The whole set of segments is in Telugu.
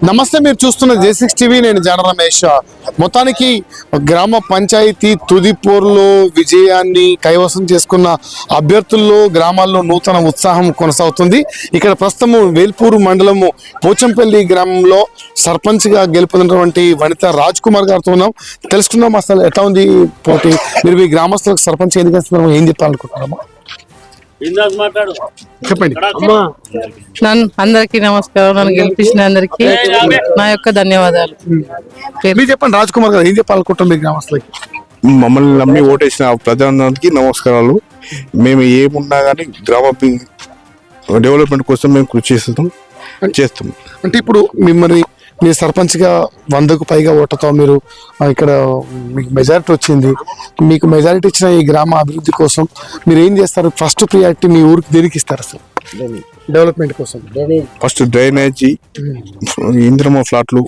నమస్తే, మీరు చూస్తున్న J6 టీవీ. నేను జాన రమేష్. మొత్తానికి గ్రామ పంచాయతీ తుది పోరులో విజయాన్ని కైవసం చేసుకున్న అభ్యర్థుల్లో గ్రామాల్లో నూతన ఉత్సాహం కొనసాగుతుంది. ఇక్కడ ప్రస్తుతము వేల్పూరు మండలము పోచంపల్లి గ్రామంలో సర్పంచ్గా గెలుపొందినటువంటి వనిత రాజ్ కుమార్ గారితో ఉన్నాం. తెలుసుకుందాం అసలు ఎట్లా ఉంది పోటీ. మీరు మీ గ్రామస్తులకు సర్పంచ్ ఎన్నికలు ఏం చెప్పాలనుకుంటున్నామా? చెప్పండి. అందరికి నమస్కారం. నన్ను గెలిపించిన అందరికి నా యొక్క ధన్యవాదాలు. మీరు చెప్పండి రాజ్ కుమార్ గారు, ఏం చెప్పాలనుకుంటాం మీ గ్రామస్తులకి? మమ్మల్ని నమ్మి ఓటేసిన ప్రజలందరికీ నమస్కారాలు. మేము ఏమున్నా కానీ గ్రామ డెవలప్మెంట్ కోసం మేము కృషి చేస్తాం. అంటే ఇప్పుడు మిమ్మల్ని మీ సర్పంచ్గా 100కు పైగా ఓటతో మీరు ఇక్కడ మీకు మెజారిటీ వచ్చింది. మీకు మెజారిటీ ఇచ్చిన ఈ గ్రామ అభివృద్ధి కోసం మీరు ఏం చేస్తారు? ఫస్ట్ ప్రియారిటీ మీ ఊరికి దేనికి ఇస్తారు అసలు డెవలప్మెంట్ కోసం? ఫస్ట్ డ్రైనేజీ, ఇంద్రమ ఫ్లాట్లు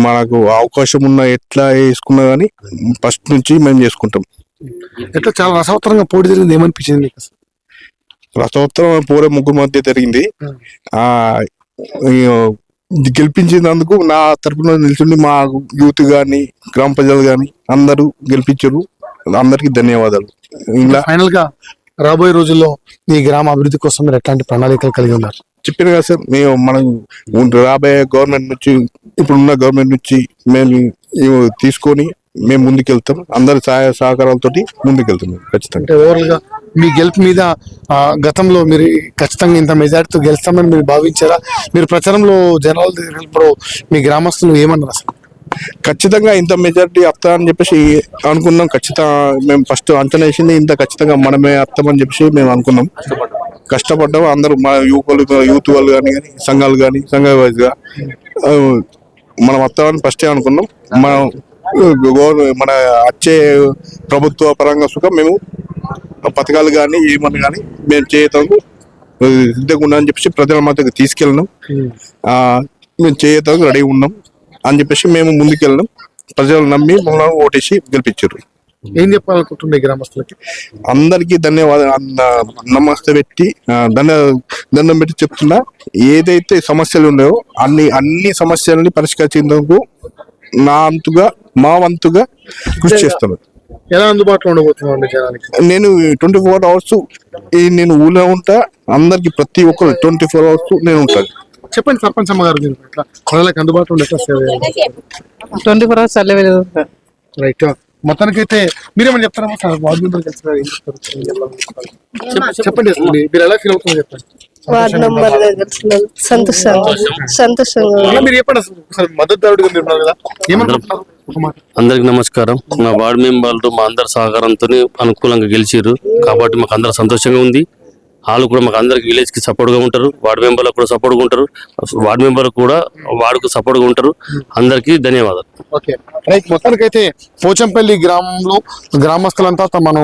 మనకు అవకాశం ఉన్న ఎట్లా వేసుకున్నా కానీ ఫస్ట్ నుంచి మేము చేసుకుంటాం. ఎట్లా చాలా రసవత్తరంగా పోటీ జరిగింది, ఏమనిపించింది మీకు అసలు? రసవత్తరం పూరే ముగ్గురు మధ్య జరిగింది. గెలిపించినందుకు నా తరపున నిల్చుండి మా యూత్ గాని గ్రామ ప్రజలు గాని అందరూ గెలిపించారు. అందరికి ధన్యవాదాలు. ఇలా ఫైనల్ గా రాబోయే రోజుల్లో ఈ గ్రామ అభివృద్ధి కోసం మీరు ఎట్లాంటి ప్రణాళికలు కలిగి ఉన్నారు? చెప్పిన కదా సార్, మనం రాబోయే గవర్నమెంట్ నుంచి, ఇప్పుడున్న గవర్నమెంట్ నుంచి మేము తీసుకొని మేము ముందుకెళ్తాం. అందరి సహాయ సహకారాలతో ముందుకెళ్తాం ఖచ్చితంగా. ఓవరాల్ గా మీ గెలుపు మీద గతంలో మీరు ఖచ్చితంగా ఇంత మెజార్టీతో గెలుస్తామని మీరు భావించారా? మీరు ప్రచారంలో జనాలు ఇప్పుడు మీ గ్రామస్తులు ఏమన్నారు అసలు? ఖచ్చితంగా ఇంత మెజారిటీ వస్తా అని చెప్పేసి అనుకున్నాం. ఖచ్చితంగా మేము ఫస్ట్ అంచనా వేసింది ఇంత ఖచ్చితంగా మనమే వస్తామని చెప్పేసి మేము అనుకున్నాం. కష్టపడ్డాము అందరూ, మా యూత్ వాళ్ళు కానీ సంఘాలు కానీ సంఘ వైజ్గా మనం వస్తామని ఫస్టే అనుకున్నాం. మన వచ్చే ప్రభుత్వ పరంగా సుఖం మేము పథకాలు కానీ ఏమని కానీ మేము చేయతాము సిద్ధంగా ఉన్నామని చెప్పేసి ప్రజల మధ్యకి తీసుకెళ్ళినాం. మేము చేయతాము రెడీ ఉన్నాం అని చెప్పేసి మేము ముందుకెళ్ళినాం. ప్రజలు నమ్మి మమ్మల్ని ఓటేసి గెలిపించారు. ఏం చెప్పాలనుకుంటున్నాయి గ్రామస్తులకి? అందరికీ ధన్యవాదాలు. నమస్తే పెట్టి దండం పెట్టి చెప్తున్నా, ఏదైతే సమస్యలు ఉన్నాయో అన్ని సమస్యలని పరిష్కరించేందుకు మా వంతుగా కృషి చేస్తాను. ఎలా అందుబాటులో ఉండబోతున్నాను జనానికి? నేను 24 hours నేను ఊళ్ళో ఉంటా. అందరికి ప్రతి ఒక్కరు 24 hours నేను ఉంటాను. చెప్పండి సర్పంచ్ అమ్మగారు, ప్రజలకు అందుబాటులో ఉండే 24 hours రైట్. మొత్తానికైతే మీరేమని చెప్తారమ్మా? సార్ వార్డు మెంబర్ చెప్పండి అసలు మీరు ఎలా ఫీల్ అవుతుందో చెప్పండి. వార్డు మెంబర్ సంతోషంగా మీరు చెప్పండి అసలు మద్దతుదారుడిగా మీరు ఉన్నారు కదా, ఏమనుకుంటున్నారు? అందరికి నమస్కారం. మా వార్డు మెంబర్లు మా అందరి సహకారంతో అనుకూలంగా గెలిచారు కాబట్టి మాకు అందరూ సంతోషంగా ఉంది. వాళ్ళు కూడా మాకు అందరికి విలేజ్ కి సపోర్ట్ గా ఉంటారు, వార్డు మెంబర్లకు కూడా సపోర్ట్ గా ఉంటారు, వార్డు మెంబర్ కూడా వార్డుకు సపోర్ట్ గా ఉంటారు. అందరికి ధన్యవాదాలు. Okay right. మొత్తానికైతే పోచంపల్లి గ్రామంలో గ్రామస్తులంతా తమను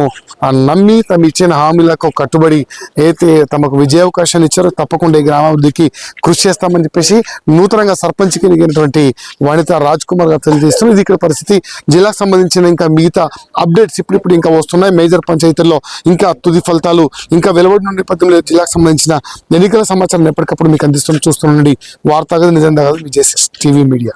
నమ్మి తమ ఇచ్చిన హామీలకు కట్టుబడి అయితే తమకు విజయావకాశాలు ఇచ్చారో తప్పకుండా ఈ గ్రామాభివృద్ధికి కృషి చేస్తామని చెప్పేసి నూతనంగా సర్పంచ్కి ఎన్నికైనటువంటి వనిత రాజ్ కుమార్ గారు తెలియజేస్తున్నారు. ఇది ఇక్కడ పరిస్థితి. జిల్లాకు సంబంధించిన ఇంకా మిగతా అప్డేట్స్ ఇప్పుడు ఇంకా వస్తున్నాయి. మేజర్ పంచాయతీల్లో ఇంకా తుది ఫలితాలు ఇంకా వెలువడిన నేపథ్యంలో జిల్లాకు సంబంధించిన ఎన్నికల సమాచారం ఎప్పటికప్పుడు మీకు అందిస్తాం. చూస్తుండండి వార్తా నిజంగా మీ J6 టీవీ మీడియా.